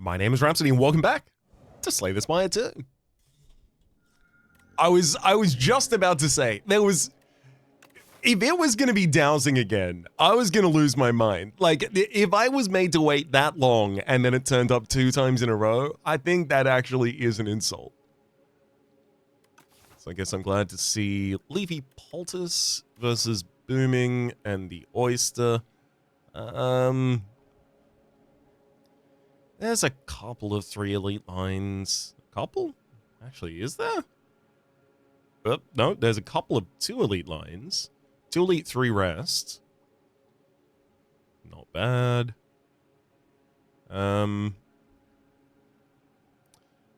My name is Rhapsody, and welcome back to Slay the Spire 2. I was just about to say, if it was gonna be dowsing again, I was gonna lose my mind. Like, if I was made to wait that long and then it turned up 2 times in a row, I think that actually is an insult. So I guess I'm glad to see Leafy Poultice versus Booming and the Oyster. There's a couple of 3 elite lines. A couple? Actually, is there? Oh, no, there's a couple of 2 elite lines. 2 elite, 3 rest. Not bad.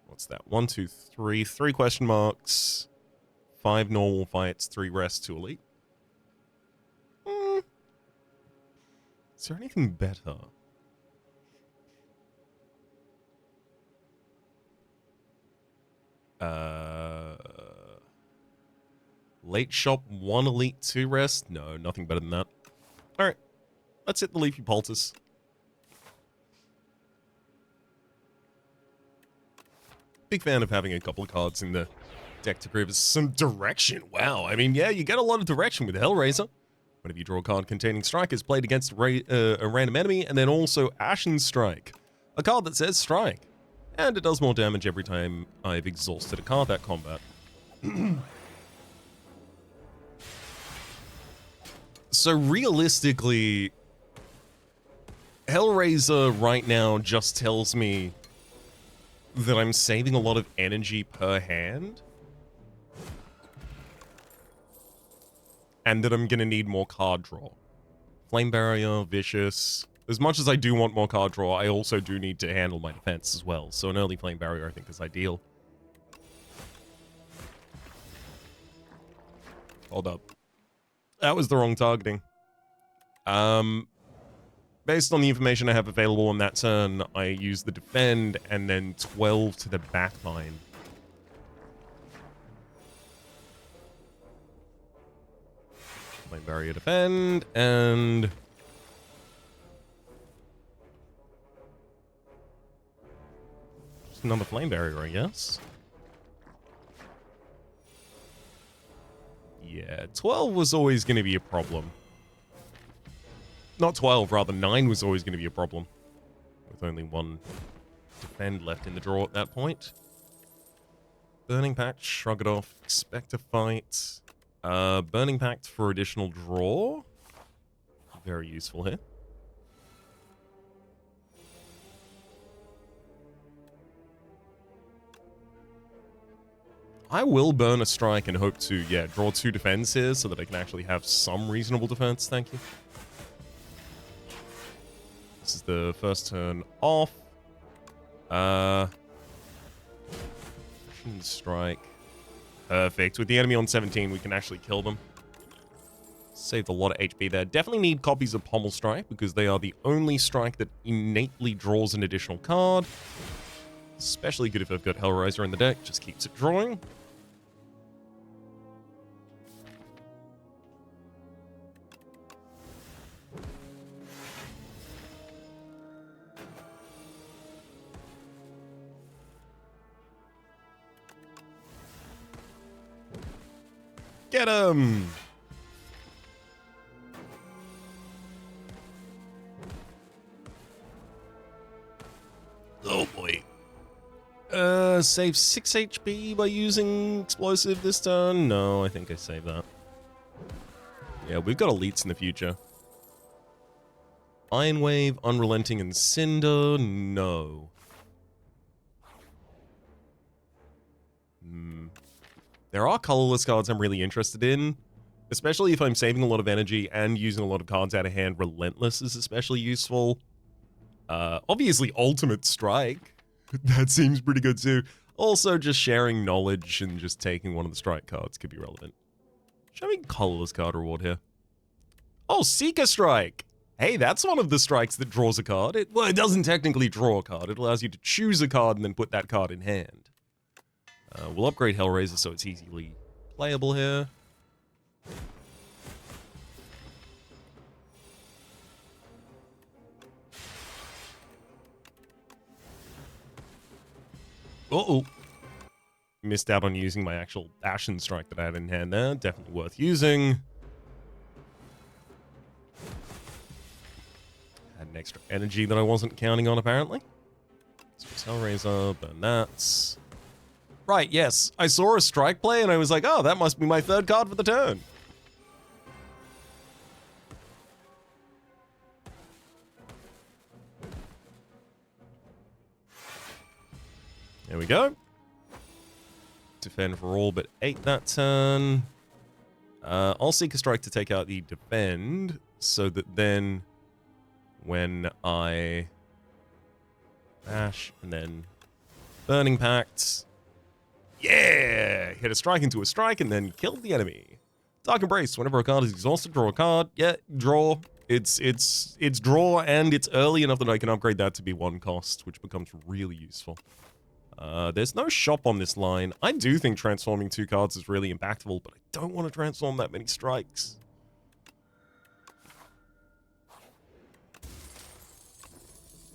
What's that? 1, 2, 3. 3 question marks. 5 normal fights, 3 rest, 2 elite. Is there anything better? Late shop, 1 elite, 2 rest? No, nothing better than that. Alright, let's hit the Leafy Poultice. Big fan of having a couple of cards in the deck to give us some direction. Wow, I mean, yeah, you get a lot of direction with Hellraiser. Whenever you draw a card containing Strike, is played against a random enemy, and then also Ashen Strike, a card that says Strike. And it does more damage every time I've exhausted a card that combat. So realistically, Hellraiser right now just tells me that I'm saving a lot of energy per hand. And that I'm gonna need more card draw. Flame Barrier, Vicious. As much as I do want more card draw, I also do need to handle my defense as well. So an early Flame Barrier I think is ideal. Hold up. That was the wrong targeting. Based on the information I have available on that turn, I use the defend and then 12 to the back line. Flame Barrier defend, and just another Flame Barrier, I guess. Yeah, 12 was always going to be a problem. Not 12, rather 9 was always going to be a problem. With only 1 defend left in the draw at that point. Burning Pact, shrug it off, expect a fight. Burning Pact for additional draw. Very useful here. I will burn a strike and hope to, yeah, draw 2 defense here so that I can actually have some reasonable defense, thank you. This is the first turn off. Strike. Perfect. With the enemy on 17, we can actually kill them. Saved a lot of HP there. Definitely need copies of Pommel Strike because they are the only strike that innately draws an additional card. Especially good if I've got Hellraiser in the deck. Just keeps it drawing. Get him! Oh boy. Save 6 HP by using explosive this turn? No, I think I saved that. Yeah, we've got elites in the future. Iron Wave, Unrelenting, and Cinder? No. There are colorless cards I'm really interested in, especially if I'm saving a lot of energy and using a lot of cards out of hand. Relentless is especially useful. Obviously, Ultimate Strike. That seems pretty good too. Also, just sharing knowledge and just taking one of the strike cards could be relevant. Show me colorless card reward here. Oh, Seeker Strike! Hey, that's one of the strikes that draws a card. Well, it doesn't technically draw a card. It allows you to choose a card and then put that card in hand. We'll upgrade Hellraiser so it's easily playable here. Uh-oh. Missed out on using my actual Ashen Strike that I had in hand there. Definitely worth using. Had an extra energy that I wasn't counting on, apparently. So Hellraiser, burn that. Right, yes. I saw a strike play and I was like, oh, that must be my third card for the turn. There we go. Defend for all but 8 that turn. I'll seek a strike to take out the defend, so that then when I bash and then Burning Pact, yeah, hit a strike into a strike and then kill the enemy. Dark Embrace. Whenever a card is exhausted, draw a card. Yeah, draw. It's draw, and it's early enough that I can upgrade that to be 1 cost, which becomes really useful. There's no shop on this line. I do think transforming 2 cards is really impactful, but I don't want to transform that many strikes.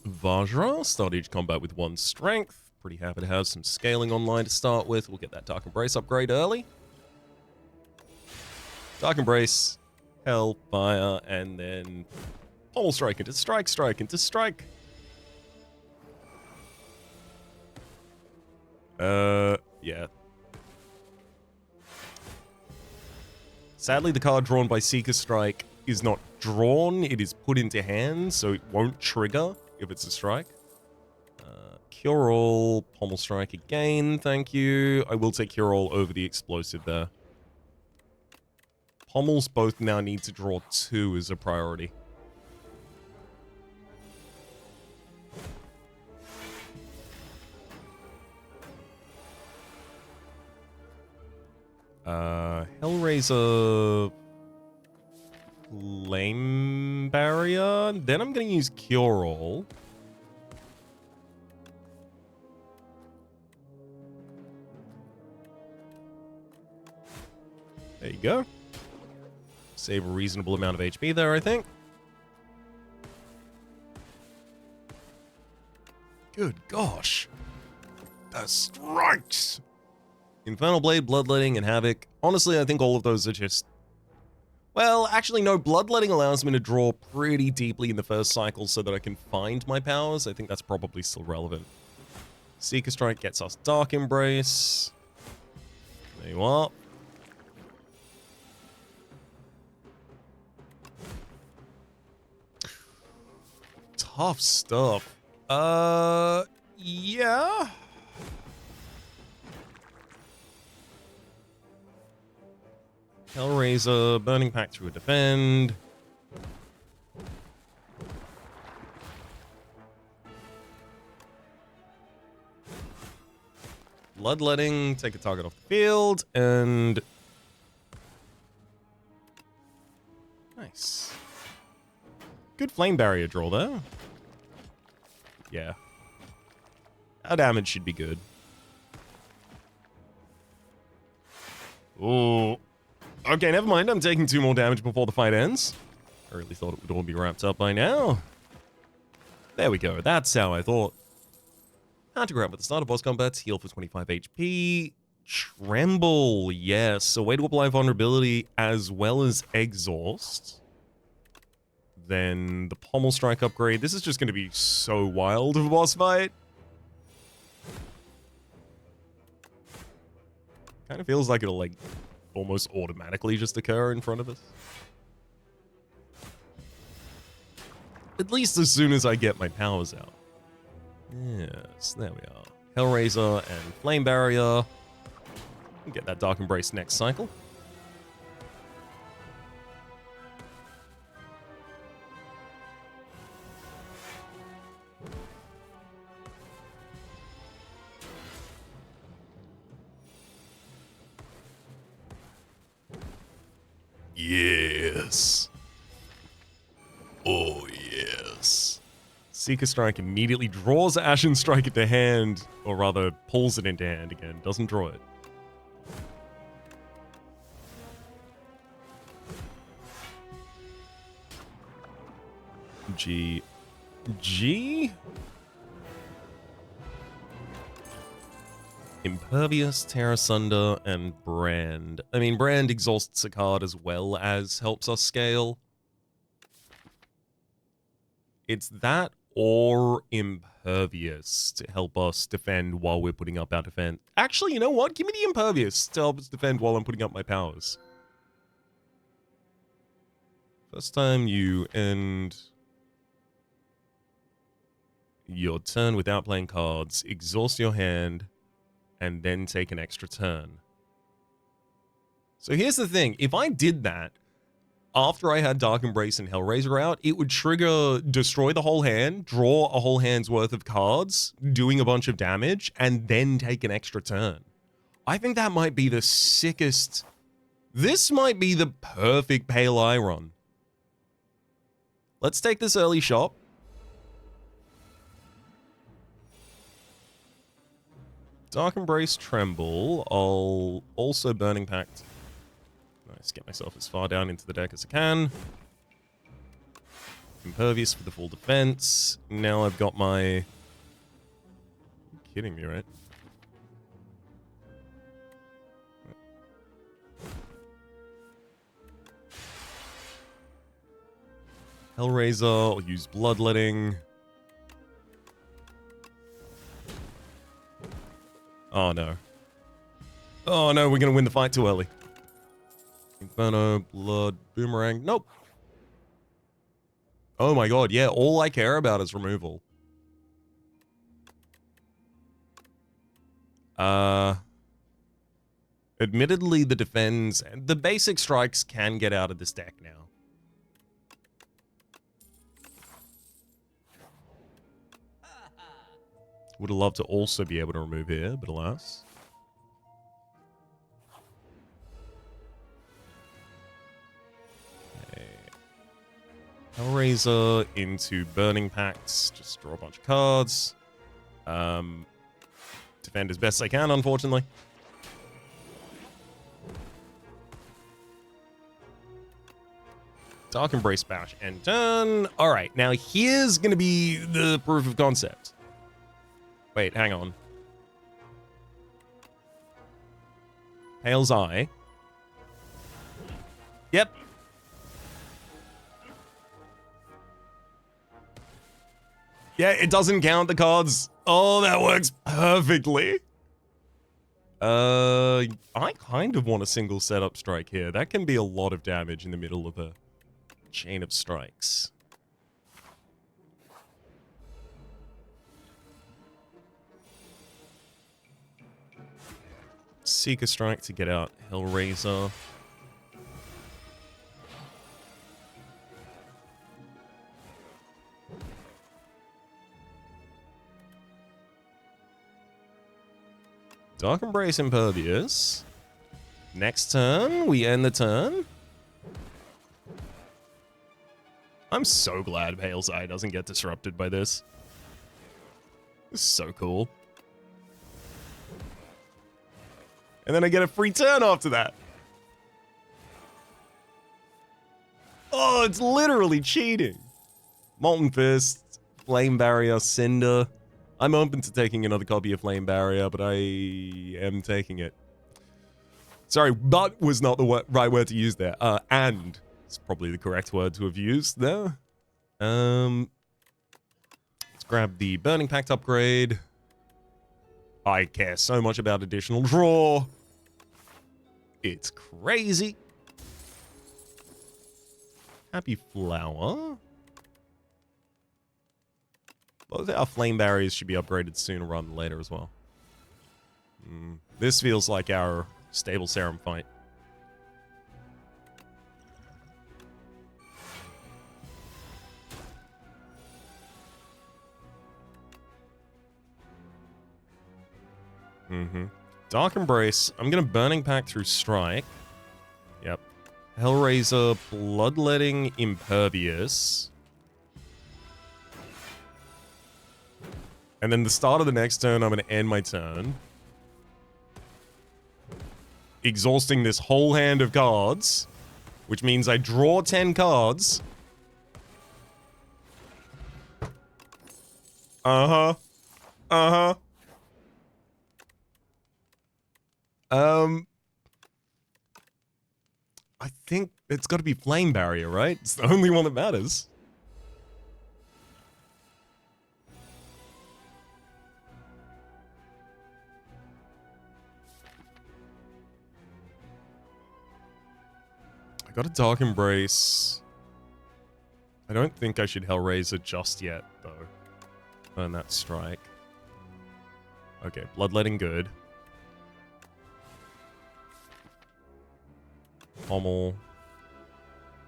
Vajra, start each combat with 1 strength. Pretty happy to have some scaling online to start with. We'll get that Dark Embrace upgrade early. Dark Embrace, Hellfire, and then Pommel Strike into Strike, Strike into Strike. Yeah. Sadly, the card drawn by Seeker Strike is not drawn, it is put into hand, so it won't trigger if it's a strike. Cure All, Pommel Strike again, thank you. I will take Cure All over the explosive there. Pommels both now need to draw 2 as a priority. Hellraiser, Flame Barrier. Then I'm going to use Cure All. There you go. Save a reasonable amount of HP there, I think. Good gosh. The strikes! Infernal Blade, Bloodletting, and Havoc. Honestly, I think all of those are just... Well, actually, no. Bloodletting allows me to draw pretty deeply in the first cycle so that I can find my powers. I think that's probably still relevant. Seeker Strike gets us Dark Embrace. There you are. Tough stuff. Yeah. Hellraiser, Burning Pact through a defend. Bloodletting, take a target off the field, and... Nice. Good Flame Barrier draw there. Yeah. Our damage should be good. Ooh. Okay, never mind. I'm taking 2 more damage before the fight ends. I really thought it would all be wrapped up by now. There we go. That's how I thought. How to grab at the start of boss combat. Heal for 25 HP. Tremble. Yes. A way to apply vulnerability as well as exhaust. Then the Pommel Strike upgrade. This is just going to be so wild of a boss fight. Kind of feels like it'll, like, almost automatically just occur in front of us. At least as soon as I get my powers out. Yes, there we are. Hellraiser and Flame Barrier. Get that Dark Embrace next cycle. Yes. Oh, yes. Seeker Strike immediately draws Ashen Strike into hand, or rather, pulls it into hand again, doesn't draw it. G. Impervious, Tear Asunder, and Brand. I mean, Brand exhausts a card as well as helps us scale. It's that or Impervious to help us defend while we're putting up our defense. Actually, you know what? Give me the Impervious to help us defend while I'm putting up my powers. First time you end your turn without playing cards, exhaust your hand, and then take an extra turn. So here's the thing. If I did that after I had Dark Embrace and Hellraiser out, it would trigger destroy the whole hand, draw a whole hand's worth of cards, doing a bunch of damage, and then take an extra turn. I think that might be the sickest. This might be the perfect Pael Iron. Let's take this early shot. Dark Embrace, Tremble. I'll also Burning Pact. Nice, get myself as far down into the deck as I can. Impervious for the full defense. Now I've got my... You're kidding me, right? Hellraiser, I'll use Bloodletting. Oh no. Oh no, we're gonna win the fight too early. Inferno, Blood, Boomerang. Nope. Oh my god, yeah, all I care about is removal. Admittedly, the basic strikes can get out of this deck now. Would have loved to also be able to remove here, but alas. Okay. Hellraiser into Burning Pacts. Just draw a bunch of cards. Defend as best I can, unfortunately. Dark Embrace, Bash, and turn. Alright, now here's going to be the proof of concept. Wait, hang on. Pael's Eye. Yep. Yeah, it doesn't count the cards. Oh, that works perfectly. I kind of want a single setup strike here. That can be a lot of damage in the middle of a chain of strikes. Seek a strike to get out Hellraiser. Dark Embrace, Impervious. Next turn, we end the turn. I'm so glad Pael's Eye doesn't get disrupted by this. This is so cool. And then I get a free turn after that. Oh, it's literally cheating. Molten Fist, Flame Barrier, Cinder. I'm open to taking another copy of Flame Barrier, but I am taking it. Sorry, but was not the right word to use there. And it's probably the correct word to have used there. Let's grab the Burning Pact upgrade. I care so much about additional draw. It's crazy. Happy Flower. Both our flame barriers should be upgraded sooner rather than later as well. This feels like our stable serum fight. Dark Embrace. I'm going to Burning Pact through Strike. Yep. Hellraiser, Bloodletting, Impervious. And then the start of the next turn, I'm going to end my turn. Exhausting this whole hand of cards. Which means I draw 10 cards. Uh-huh. Uh-huh. I think it's got to be Flame Barrier, right? It's the only one that matters. I got a Dark Embrace. I don't think I should Hellraiser just yet, though. Earn that strike. Okay, Bloodletting good. Pommel.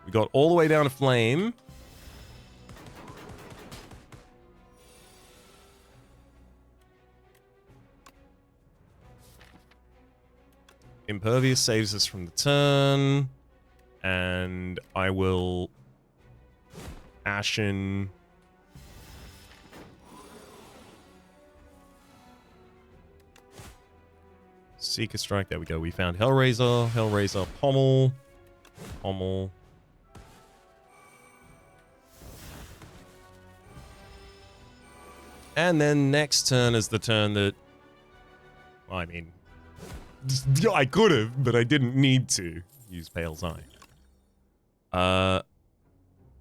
We got all the way down to Flame. Impervious saves us from the turn. And I will Ashen. Seeker Strike, there we go. We found Hellraiser, Hellraiser, Pommel, Pommel. And then next turn is the turn that, well, I mean, I could have, but I didn't need to use Pael's Eye.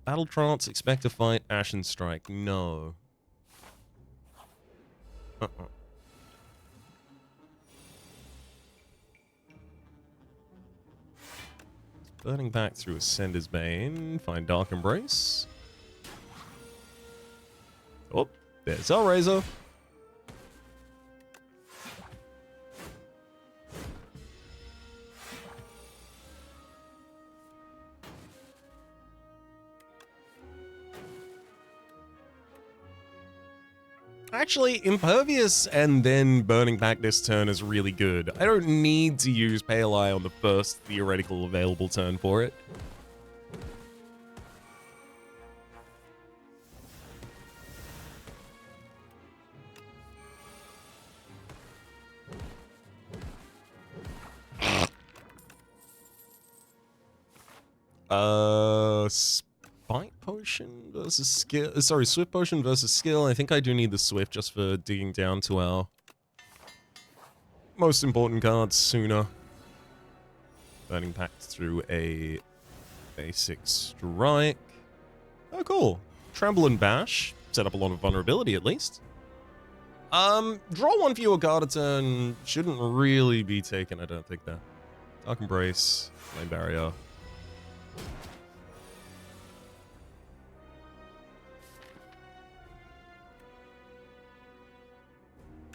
Battle Trance, expect to fight, Ashen Strike, no. Burning back through Ascender's Bane, find Dark Embrace. Oh, there's Hellraiser. Actually, Impervious and then Burning Back this turn is really good. I don't need to use Pale Eye on the first theoretical available turn for it. Spite Potion versus skill. Sorry, Swift Potion versus skill. I think I do need the Swift just for digging down to our most important cards sooner. Burning Pact through a basic strike. Oh, cool. Tremble and Bash. Set up a lot of vulnerability, at least. Draw one fewer card a turn shouldn't really be taken, I don't think, there. Dark Embrace, Flame Barrier.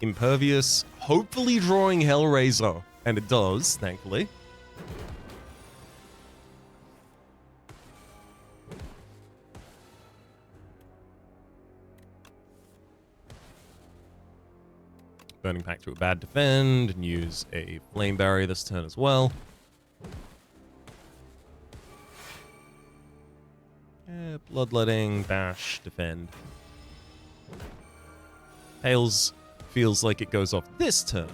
Impervious, hopefully drawing Hellraiser. And it does, thankfully. Burning Pact to a bad defend, and use a Flame Barrier this turn as well. Yeah, Bloodletting, Bash, defend. Pael's feels like it goes off this turn.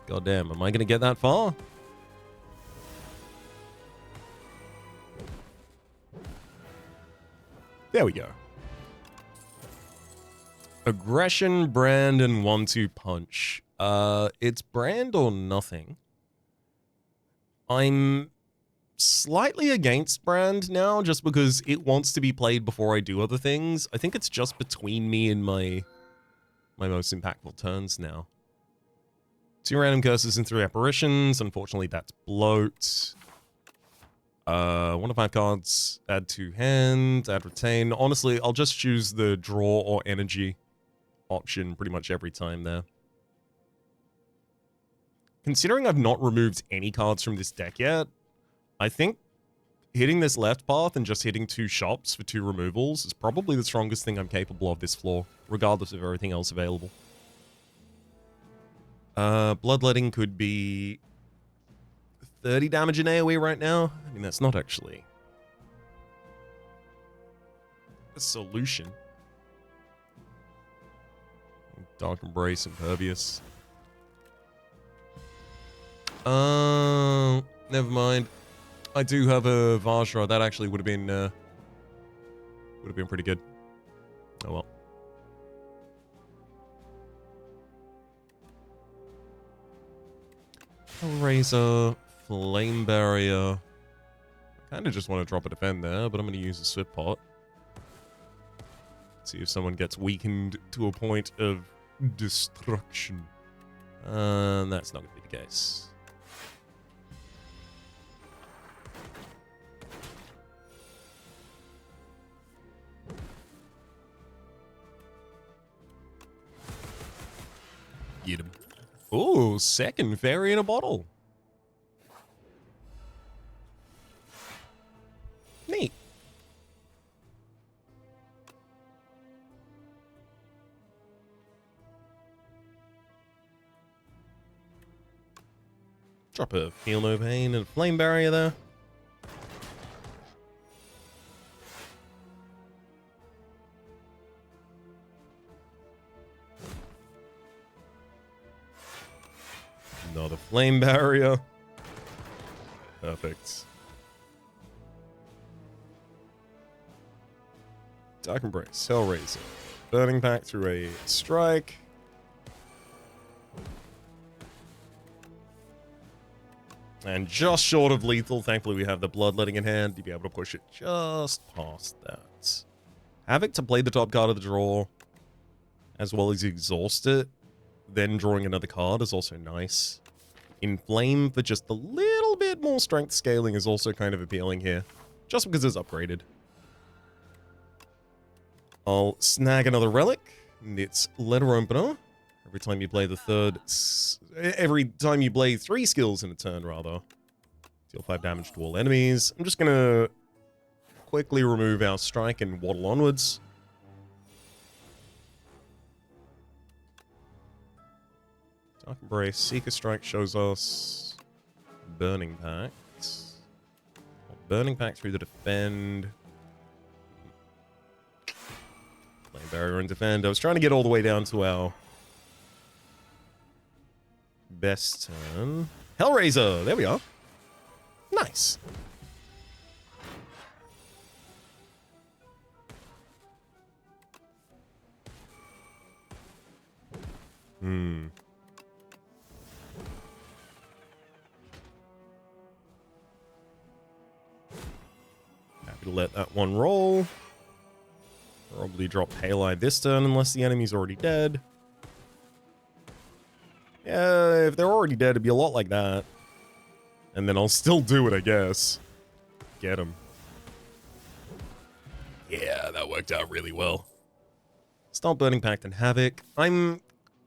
Goddamn, am I gonna get that far? There we go. Aggression, Brand, and 1-2 Punch. It's Brand or nothing. I'm slightly against Brand now, just because it wants to be played before I do other things. I think it's just between me and my most impactful turns now. 2 random curses and 3 apparitions. Unfortunately, that's bloat. 1 of 5 cards. Add 2 hand. Add retain. Honestly, I'll just choose the draw or energy option pretty much every time there. Considering I've not removed any cards from this deck yet, I think hitting this left path and just hitting 2 shops for 2 removals is probably the strongest thing I'm capable of this floor, regardless of everything else available. Bloodletting could be 30 damage in AoE right now. I mean, that's not actually a solution. Dark Embrace, Impervious. Never mind. I do have a Vajra. That actually would have been pretty good. Oh well. Hellraiser, Flame Barrier. I kind of just want to drop a defend there, but I'm going to use a Swift Pot. See if someone gets weakened to a point of destruction. That's not going to be the case. Get him. Ooh, second fairy in a bottle. Neat. Drop a Feel No Pain and a Flame Barrier there. Another Flame Barrier. Perfect. Dark Embrace, Hellraiser. Burning back through a strike. And just short of lethal. Thankfully, we have the Bloodletting in hand to be able to push it just past that. Havoc to play the top card of the draw, as well as exhaust it. Then drawing another card is also nice. Inflame for just a little bit more strength scaling is also kind of appealing here, just because it's upgraded. I'll snag another relic, and it's Letter Opener. Every time you play every time you play 3 skills in a turn, rather. Deal 5 damage to all enemies. I'm just gonna quickly remove our strike and waddle onwards. Dark Embrace, Seeker Strike shows us Burning Pact. Burning Pact through the defend. Flame Barrier and defend. I was trying to get all the way down to our best turn. Hellraiser! There we are. Nice. Happy to let that one roll. Probably drop Pael this turn unless the enemy's already dead. Yeah, if they're already dead, it'd be a lot like that. And then I'll still do it, I guess. Get him. Yeah, that worked out really well. Start Burning Pact and Havoc. I'm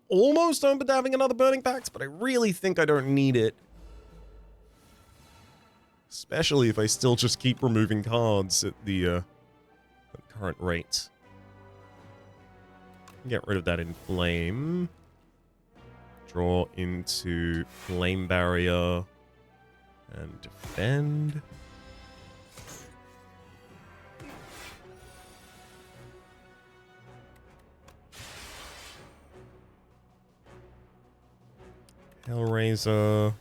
almost open to having another Burning Pact, but I really think I don't need it. Especially if I still just keep removing cards at the current rate. Get rid of that Inflame. Draw into Flame Barrier. And defend. Hellraiser.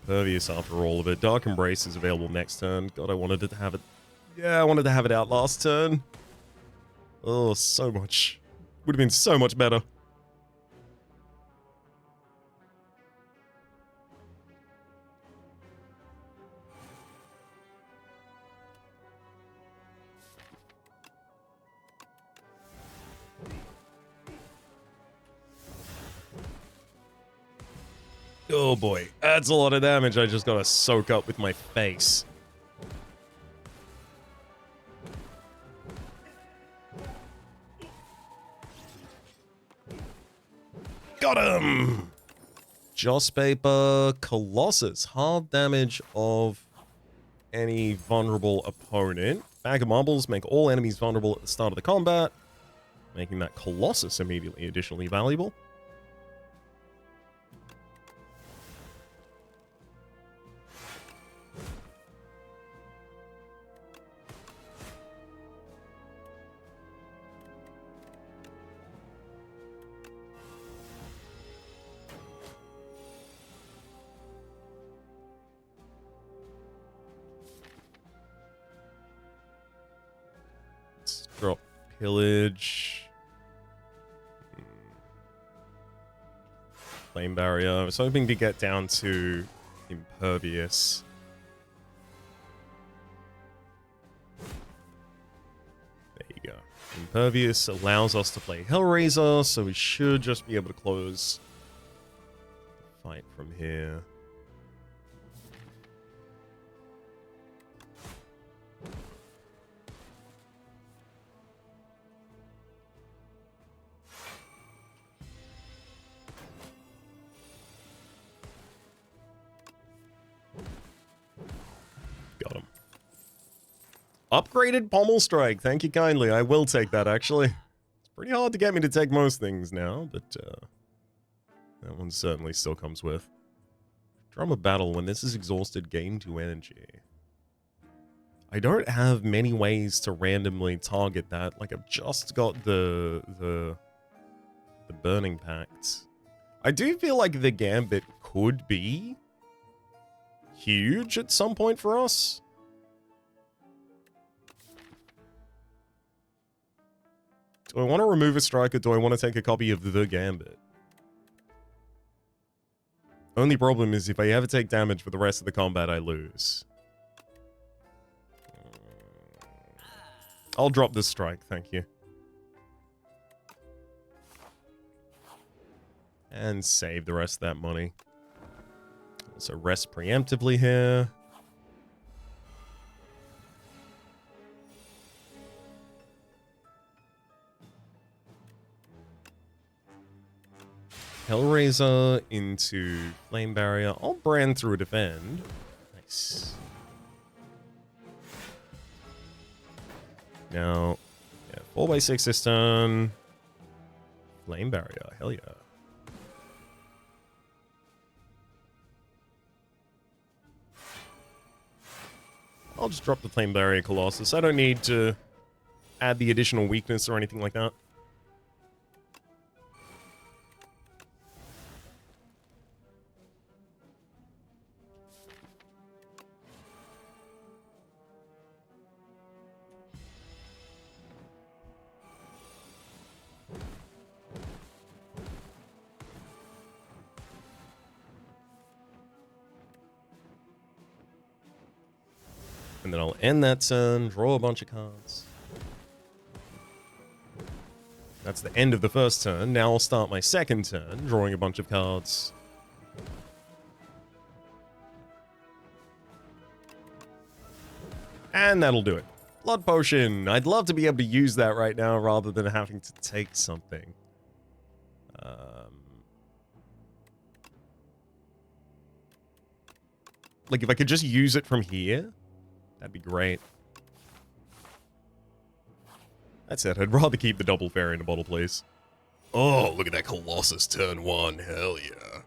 Impervious after all of it. Dark Embrace is available next turn. God, I wanted to have it. Yeah, I wanted to have it out last turn. Oh, so much. Would have been so much better. Oh boy, that's a lot of damage I just gotta soak up with my face. Got him! Joss Paper, Colossus. Half damage of any vulnerable opponent. Bag of Marbles, make all enemies vulnerable at the start of the combat, making that Colossus immediately additionally valuable. Pillage. Flame barrier. I was hoping to get down to impervious. There you go. Impervious allows us to play Hellraiser, so we should just be able to close the fight from here. Got him. Upgraded pommel strike. Thank you kindly. I will take that, actually. It's pretty hard to get me to take most things now, but that one certainly still comes with. Drum of battle. When this is exhausted, gain 2 energy. I don't have many ways to randomly target that. Like, I've just got the Burning Pact. I do feel like the Gambit could be huge at some point for us. Do I want to remove a strike, or do I want to take a copy of the Gambit? Only problem is if I ever take damage for the rest of the combat, I lose. I'll drop this strike, thank you. And save the rest of that money. So rest preemptively here. Hellraiser into Flame Barrier. I'll brand through a defend. Nice. Now, yeah, 4x6 this turn. Flame Barrier, hell yeah. I'll just drop the Flame Barrier Colossus. I don't need to add the additional weakness or anything like that. And then I'll end that turn, draw a bunch of cards. That's the end of the first turn. Now I'll start my second turn, drawing a bunch of cards. And that'll do it. Blood Potion. I'd love to be able to use that right now rather than having to take something. Like, if I could just use it from here, that'd be great. That's it. I'd rather keep the double fairy in a bottle, please. Oh, look at that Colossus turn 1. Hell yeah.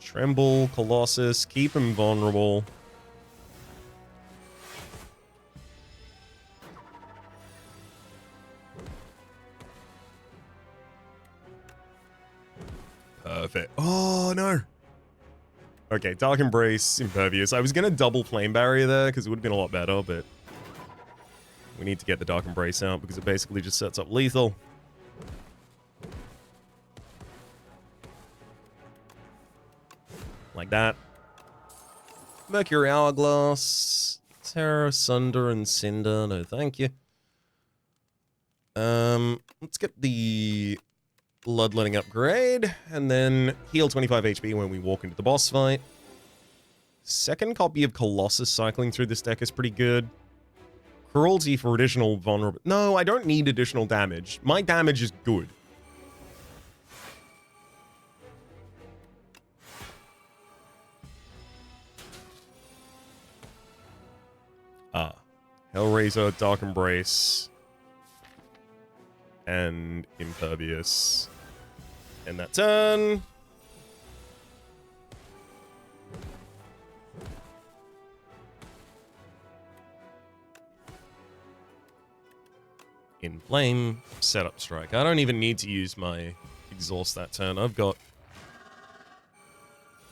Tremble, Colossus. Keep him vulnerable. Perfect. Oh, no. Okay, Dark Embrace, Impervious. I was going to double Flame Barrier there because it would have been a lot better, but we need to get the Dark Embrace out because it basically just sets up lethal. Like that. Mercury Hourglass. Terror, Sunder, and Cinder. No, thank you. Let's get the Bloodletting upgrade, and then heal 25 HP when we walk into the boss fight. Second copy of Colossus cycling through this deck is pretty good. Cruelty for additional vulnerable. No, I don't need additional damage. My damage is good. Hellraiser, Dark Embrace, and Impervious. End that turn. In Flame, Setup Strike. I don't even need to use my Exhaust that turn. I've got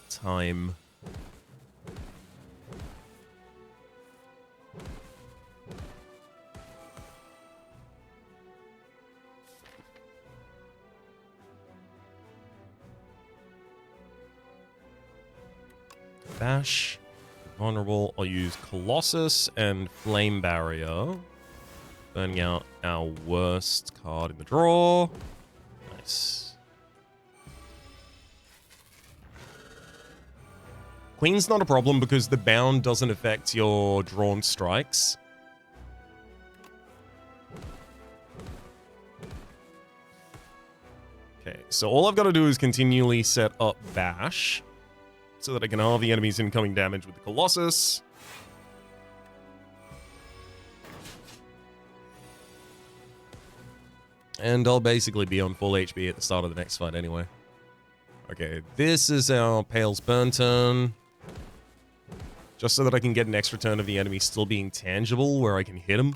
time. Bash. Vulnerable. I'll use Colossus and Flame Barrier. Burning out our worst card in the draw. Nice. Queen's not a problem because the bound doesn't affect your drawn strikes. Okay, so all I've got to do is continually set up Bash so that I can halve the enemy's incoming damage with the Colossus. And I'll basically be on full HP at the start of the next fight anyway. Okay, this is our Pael's burn turn. Just so that I can get an extra turn of the enemy still being tangible where I can hit him.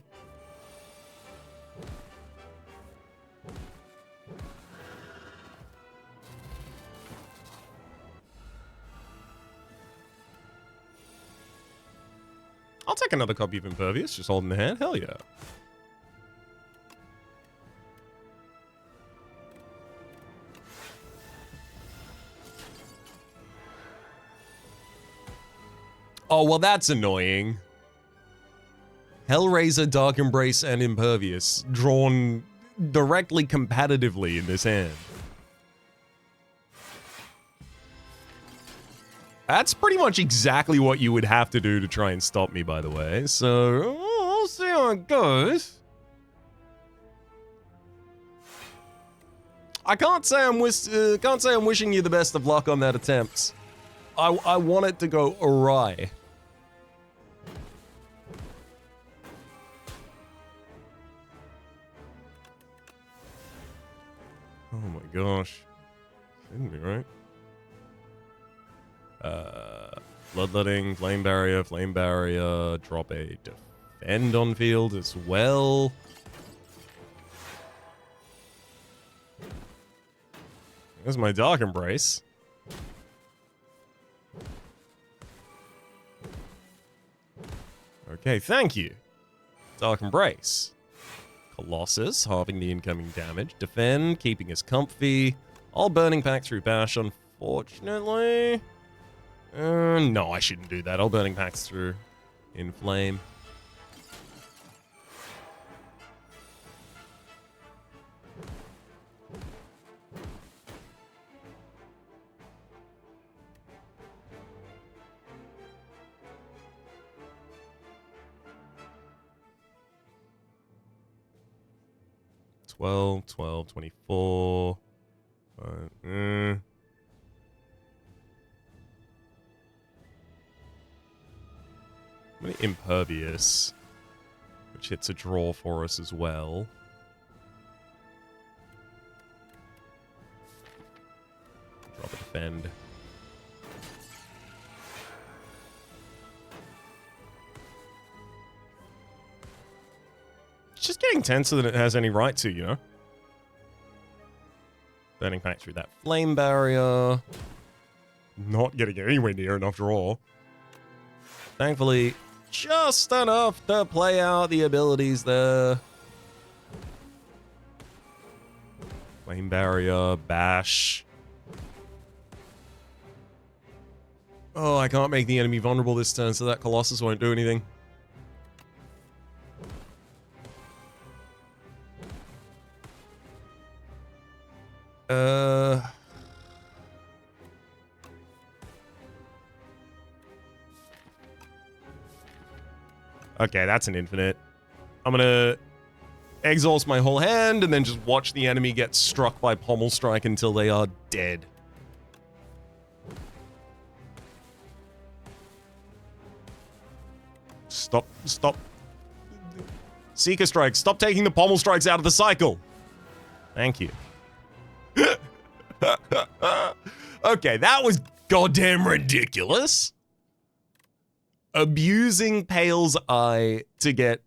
I'll take another copy of Impervious, just holding the hand. Hell yeah. Oh, well, that's annoying. Hellraiser, Dark Embrace, and Impervious drawn directly competitively in this hand. That's pretty much exactly what you would have to do to try and stop me, by the way. So, I'll see how it goes. I can't say I'm wishing you the best of luck on that attempt. I want it to go awry. Oh my gosh. Shouldn't be right. Bloodletting, Flame Barrier, drop a Defend on field as well. There's my Dark Embrace. Okay, thank you. Dark Embrace. Colossus, halving the incoming damage. Defend, keeping us comfy. All Burning Pact through Bash, unfortunately. No, I shouldn't do that. I'll Burning Pact through Inflame. $12, 24. I'm gonna Impervious, which hits a draw for us as well. Drop a Defend. It's just getting tenser than it has any right to, you know? Burning Pact through that Flame Barrier. Not getting anywhere near enough draw. Thankfully, just enough to play out the abilities there. Flame Barrier, Bash. Oh, I can't make the enemy vulnerable this turn, so that Colossus won't do anything. Okay, that's an infinite. I'm gonna exhaust my whole hand and then just watch the enemy get struck by Pommel Strike until they are dead. Stop. Seeker Strike, stop taking the Pommel Strikes out of the cycle. Thank you. Okay, that was goddamn ridiculous. Abusing Pael's Eye to get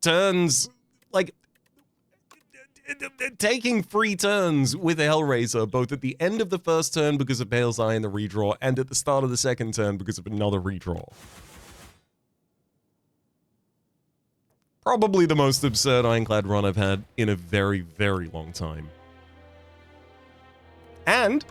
turns, like, taking free turns with a Hellraiser, both at the end of the first turn because of Pael's Eye and the redraw, and at the start of the second turn because of another redraw. Probably the most absurd Ironclad run I've had in a very, very long time. And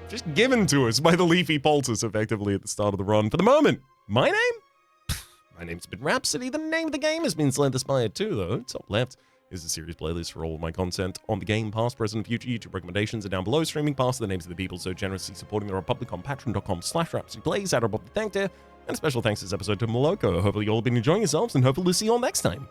just given to us by the leafy poultice effectively at the start of the run. For the moment, my name? My name's been Rhapsody. The name of the game has been Slay the Spire 2, though. Top left is the series playlist for all of my content on the game, past, present, and future. YouTube recommendations are down below. Streaming past the names of the people so generously supporting the Republic on patreon.com/RhapsodyPlays. Out of the thank you. And a special thanks this episode to Moloko. Hopefully you all have been enjoying yourselves, and hopefully we'll see you all next time.